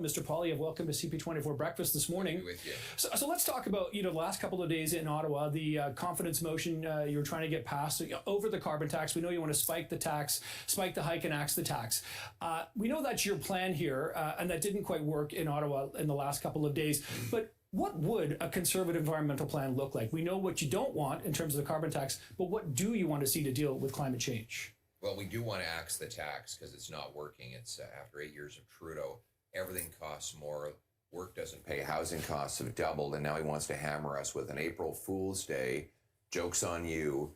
Mr. Polyev, welcome to CP24 Breakfast this morning. With you. So let's talk about the last couple of days in Ottawa, the confidence motion you're trying to get passed over the carbon tax. We know you want to spike the tax, spike the hike, and axe the tax. We know that's your plan here, and that didn't quite work in Ottawa in the last couple of days. But what would a conservative environmental plan look like? We know what you don't want in terms of the carbon tax, but what do you want to see to deal with climate change? Well, we do want to axe the tax because it's not working. It's after 8 years of Trudeau. Everything costs more. Work doesn't pay. Housing costs have doubled, and now he wants to hammer us with an April Fool's Day, joke's on you,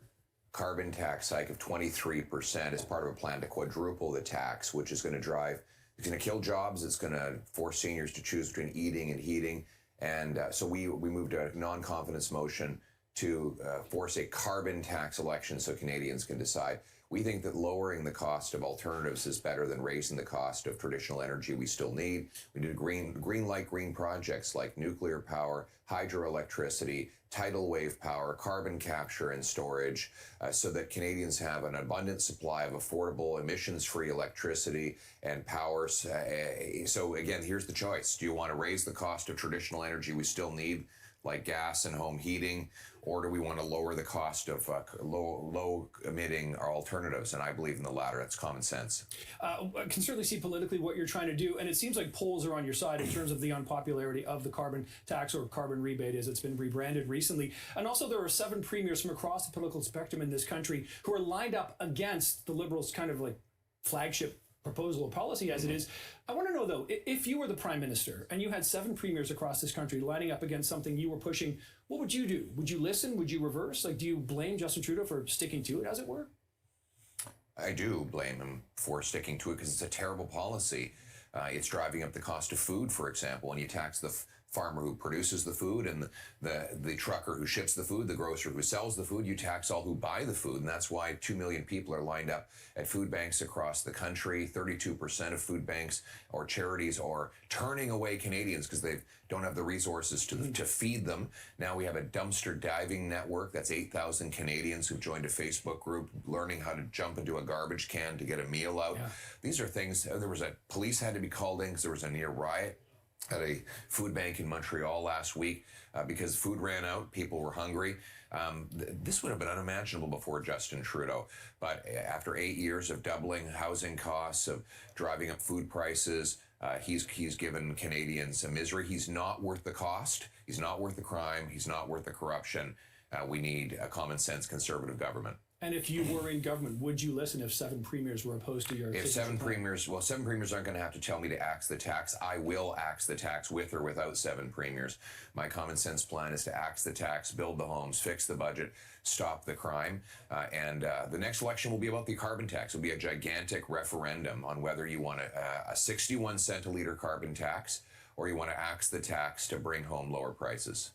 carbon tax hike of 23% as part of a plan to quadruple the tax, which is going to drive, it's going to kill jobs. It's going to force seniors to choose between eating and heating. And so we moved a non-confidence motion to force a carbon tax election so Canadians can decide. We think that lowering the cost of alternatives is better than raising the cost of traditional energy we still need. We need green light green projects like nuclear power, hydroelectricity, tidal wave power, carbon capture and storage, so that Canadians have an abundant supply of affordable, emissions-free electricity and power. So again, here's the choice. Do you want to raise the cost of traditional energy we still need, like gas and home heating, or do we want to lower the cost of low emitting alternatives? And I believe in the latter. That's common sense. I can certainly see politically what you're trying to do, and it seems like polls are on your side in terms of the unpopularity of the carbon tax, or carbon rebate as it's been rebranded recently. And also there are 7 premiers from across the political spectrum in this country who are lined up against the Liberals' kind of like flagship proposal or policy as it is. I want to know, though, if you were the Prime Minister and you had 7 premiers across this country lining up against something you were pushing, what would you do? Would you listen? Would you reverse? Like, do you blame Justin Trudeau for sticking to it, as it were? I do blame him for sticking to it because it's a terrible policy. It's driving up the cost of food, for example, when you tax the farmer who produces the food and the trucker who ships the food, the grocer who sells the food. You tax all who buy the food, and that's why 2 million people are lined up at food banks across the country. 32% of food banks or charities are turning away Canadians because they don't have the resources to feed them. Now we have a dumpster diving network. That's 8,000 Canadians who've joined a Facebook group learning how to jump into a garbage can to get a meal out. Yeah. These are things, police had to be called in because there was a near riot at a food bank in Montreal last week because food ran out, people were hungry. This would have been unimaginable before Justin Trudeau. But after 8 years of doubling housing costs, of driving up food prices, he's given Canadians a misery. He's not worth the cost. He's not worth the crime. He's not worth the corruption. We need a common sense conservative government. And if you were in government, would you listen if 7 premiers were opposed to your... If 7 premiers aren't going to have to tell me to axe the tax. I will axe the tax with or without 7 premiers. My common sense plan is to axe the tax, build the homes, fix the budget, stop the crime. And the next election will be about the carbon tax. It'll be a gigantic referendum on whether you want a 61 cent a litre carbon tax or you want to axe the tax to bring home lower prices.